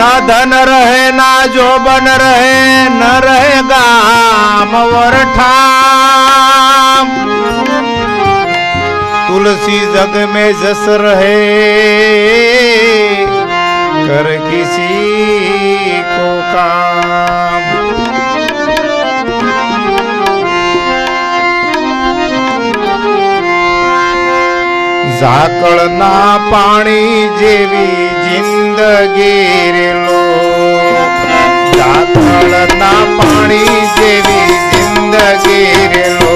न धन रहे ना जोबन रहे न रहे गाम वरठाम तुलसी जग में जस रहे कर किसी को काम ઝાકળના પાણી જેવી જિંદગી રે લો ઝાકળના પાણી જેવી જિંદગી રે લો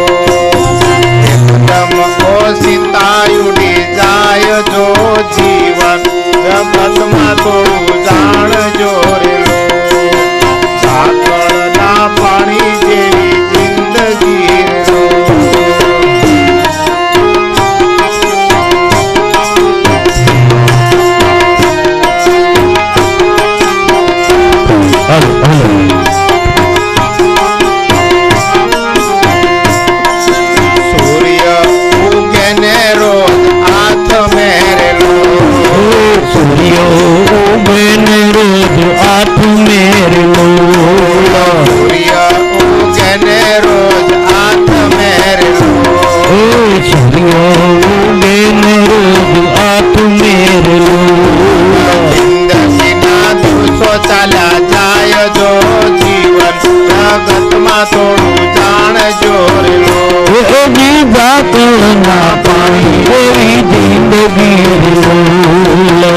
એકદમ ઓસિતાયુડી જાય જો જીવન જગતમાં થોડું જાણજો રે લો ઝાકળના પાણી જેવી જિંદગી રે લો સૂર્ય ઉગે ને રોજ હાથ મેરેલો સૂર્ય ઉગે ને રોજ હાથ મેરેલો સૂર્ય ઉગે ને રોજ હાથ મેરેલો સૂર્ય ઉગે ને રોજ હાથ મેરેલો જિંદગીના દિવસો ચાલ્યા જાય જો જીવન જગતમાં થોડું જાણજો રે લો ઝાકળના પાણી એવી જિંદગી લો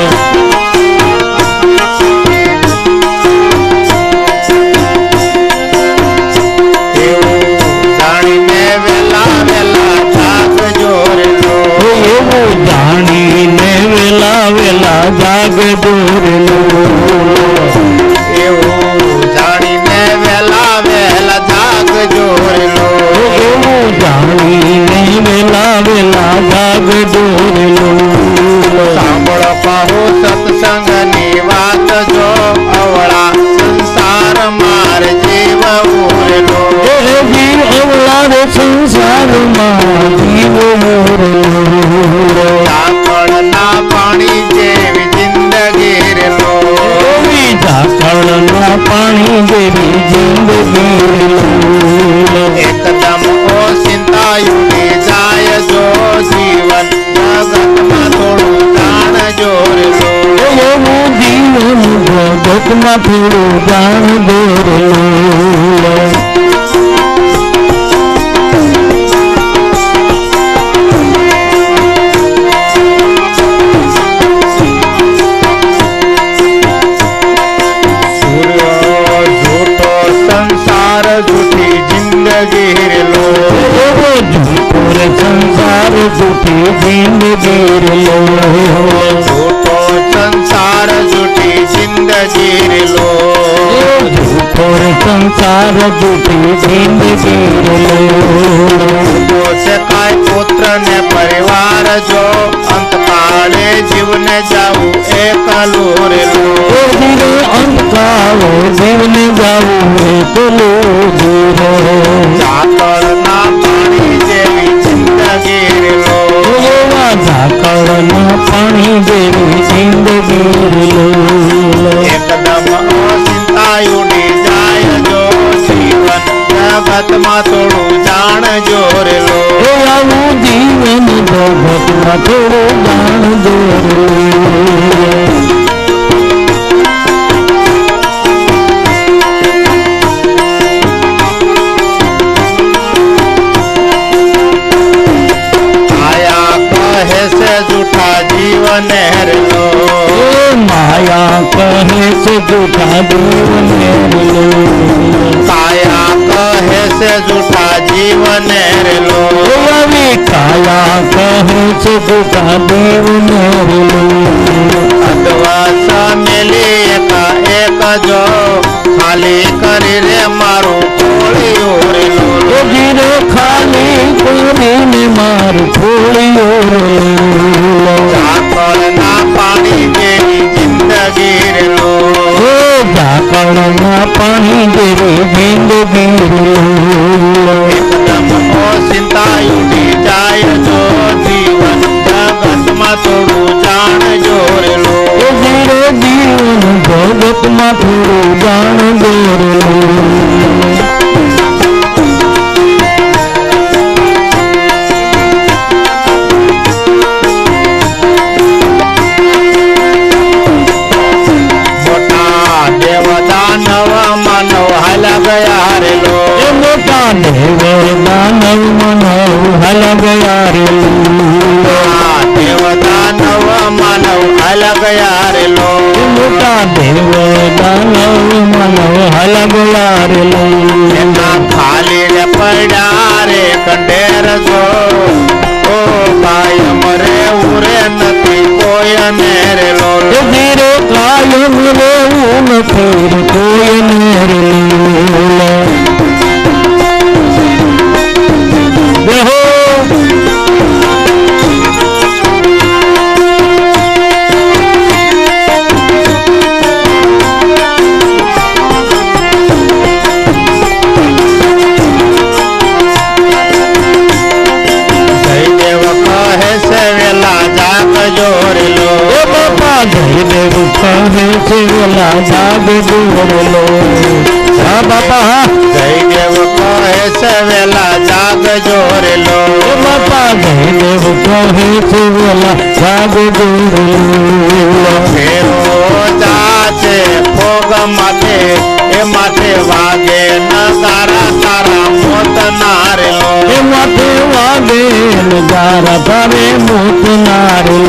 એવું જાણીને વેલા વેલા જાગજો રે લો એવું જાણીને વેલા વેલા જાગજો રે લો એવું જાણીને વેલા વેલા જાગજો રે લો એવું જાણીને વેલા વેલા જાગજો રે લો સાંભળો પાહો સત્સંગની વાત જો અવળા સંસાર માર જીવ ઉરેલો જીવ અવળાદ સંસારમાં જીવ મોરેલો ઝાકળના પાણી જેવી જિંદગી રેલો ઝાકળના પાણી જેવી જિંદગી લો એકદમ ઓસિંતાયુડી જાય જો જીવન જગતમાં થોડું જાણજો રેલો એવું જીવન જગતમાં થોડું જાણજો રે લો સૂર્ય જૂઠો સંસાર જૂઠી જિંદગી રેલો પૂરે સંસાર જૂઠી જિંદગી લો જૂઠો સંસાર જૂઠી જિંદગી રેલો પૂરે સંસાર જૂઠી જિંદગી લો તો છે કાંઈ પુત્ર ને પરિવાર જો અંતકાળે જીવને જાવું એકલું રેલો અંતકાળે જીવને જાવું એકલો જીવો ઝાકળના પાણી જેવી જિંદગી રેલો ઝાકળના પાણી જેવી જિંદગી લો એકદમ અચિંતાયુડી જાય જો જીવન જગતમાં થોડું જાણજો રેલો આવું જીવન જગતમાં થોડું જાણજો રે જૂઠા જીવન હેરલો માયા કહે છે જૂઠા જીવન હેરલો કાયા કહે છે જૂઠા જીવન હેરલો કાયા કહે છે જૂઠા જીવન હેરલો અદવાસ મેલી એકા એક જો ખાલી કરી રે મારું કોળિયો રેલો ગીરે ખાલી કરીને મારું ખોળિયો રેલો ઝાકળના પાણી જેવી જિંદગી રેલો ઝાકળના પાણી જેવી જિંદગી રેલો એકદમ ઓસિંતાયુડી જાય જો જીવન જગતમાં થોડું જાણજો જગતમાં થોડું જાણજો રે મોટા દેવ દાનવ માનવ હાલા ગયા રે લો એ મોટા દેવ દાનવ માનવ હાલ ગયા રે દેવ દાનવ માનવ હાલા ગયા રે લો મોટા દેવ દાનવ માનવ હાલ ગયા રે એના ખાલી રે પડ્યા રે કંડેર જો ઓ ભાઈ મરે ઉરે નથી કોઈ ને રે લો ધીરે કાયમ રહેવું નથી કોઈ ને રે દેહો જયદેવ કહે છે વેલા જાગજો રે લો એ બાપા જયદેવ કહે છે ઓલા જાગ દોરલો હા બાપા જયદેવ કહે છે વેલા જાગજો રે લો એ બાપા જયદેવ કહે છે ઓલા જાગ દોરલો ફેરો જાચે ફોગ માથે એ માથે વાગે નગારા તારા મોત ના રે લો એ માથે વાગે નજારા તારે મોત નારે